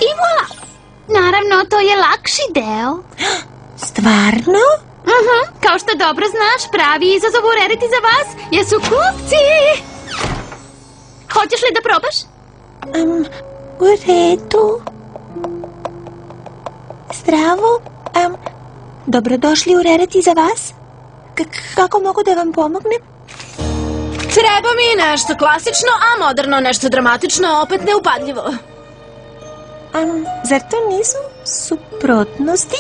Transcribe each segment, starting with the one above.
I voila! Naravno, to je lakši deo. Stvarno? Kao što dobro znaš, pravi izazov u Rarity za vas jesu kupci! Hoćeš li da probaš? U redu. Zdravo. Dobrodošli u Rarity za vas. Kako mogu da vam pomognem? Treba mi nešto klasično, a moderno, nešto dramatično, opet neupadljivo. Zar to nisu suprotnosti?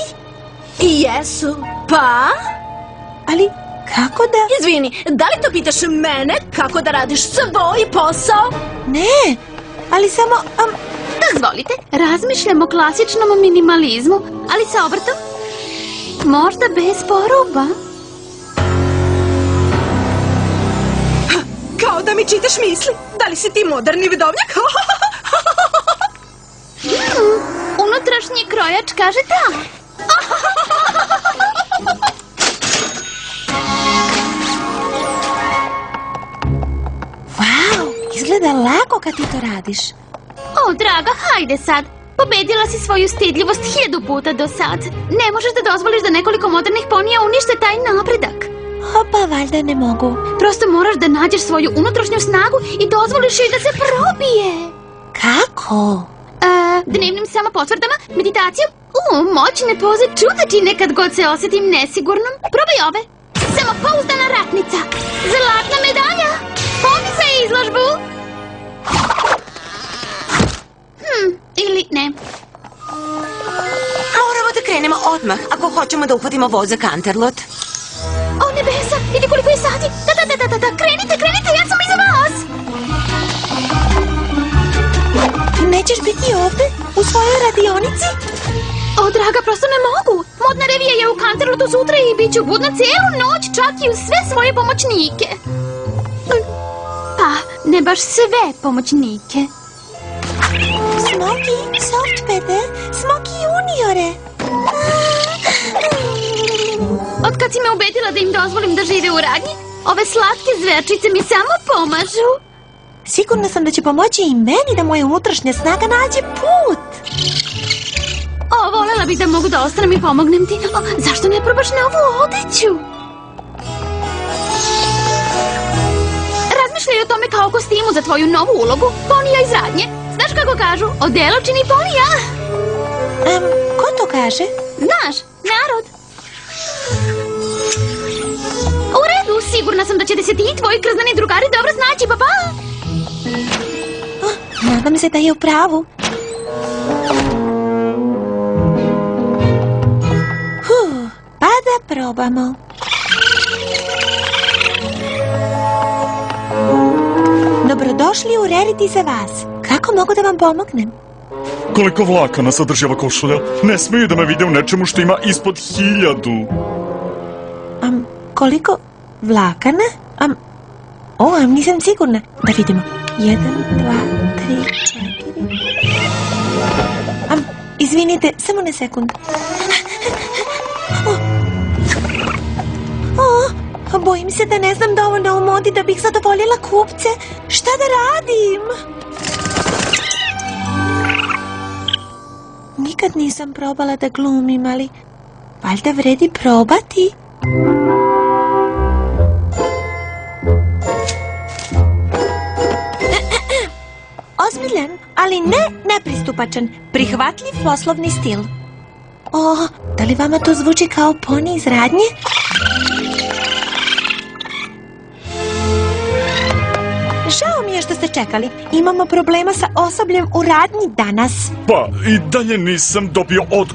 I jesu. Pa? Ali kako da... Izvini, da li to pitaš mene kako da radiš svoj posao? Ne, ali samo... Dozvolite, razmišljam o klasičnom minimalizmu, ali sa obrtom. Možda bez poruba. Kao da mi čitaš misli. Da li si ti moderni vidovnjak? Unutrašnji krojač kaže da. Wow, izgleda lako kad ti to radiš. O, draga, hajde sad. Pobedila si svoju stidljivost 1000 puta do sad. Ne možeš da dozvoliš da nekoliko modernih ponija unište taj napredak. Pa valjda ne mogu. Prosto moraš da nađeš svoju unutrašnju snagu i dozvoliš joj da se probije. Kako? Dnevnim samopotvrdama, meditacijom, moćne poze čudačine kad god se osjetim nesigurnom. Probaj ove. Samopouzdana ratnica. Zlatna medalja. Pomi za izložbu. Ili ne. Moramo da krenemo odmah ako hoćemo da uhvatimo voz za Canterlot. O nebesa, vidi koliko je sati. Da, krenite, ja sam iza vas. Nećeš biti ovde? U svojoj radionici? O, draga, prosto ne mogu. Modna revija je u Canterlotu sutra i bit ću budna cijelu noć, čak i uz sve svoje pomoćnike. Pa, ne baš sve pomoćnike. Smoky, Softpeter, Smoky juniore. Otkad si me ubedila da im dozvolim da žive u radnji, ove slatke zverčice mi samo pomažu. Sigurna sam da će pomoći i meni da moja unutrašnja snaga nađe put. O, volela bih da mogu da ostanem i pomognem ti. Zašto ne probaš novu odeću? Razmišljaj o tome kao kostimu za tvoju novu ulogu, ponija iz radnje. Znaš kako kažu, odelo čini ponija. Ko to kaže? Znaš, narod. U redu, sigurna sam da ćete se ti i tvoji krznani drugari dobro snaći, pa. Nadam se da je u pravu. Pa da probamo. Dobrodošli u Rarity za vas. Kako mogu da vam pomognem? Koliko vlakana sadrži ova košulja? Ne smeju da me vide u nečemu što ima ispod 1000. Koliko vlakana? Nisam sigurna. Da vidimo. 1, 2, 3, 4... Izvinite, samo na sekund. Bojim se da ne znam dovoljno o modi da bih zadovoljila kupce. Šta da radim? Nikad nisam probala da glumim, ali valjda vredi probati. Ozbiljan, ali ne nepristupačan, prihvatljiv poslovni stil. Da li vama to zvuči kao poni iz radnje? Žao mi je što ste čekali. Imamo problema sa osobljem u radnji danas. Pa, i dalje nisam dobio odgovor.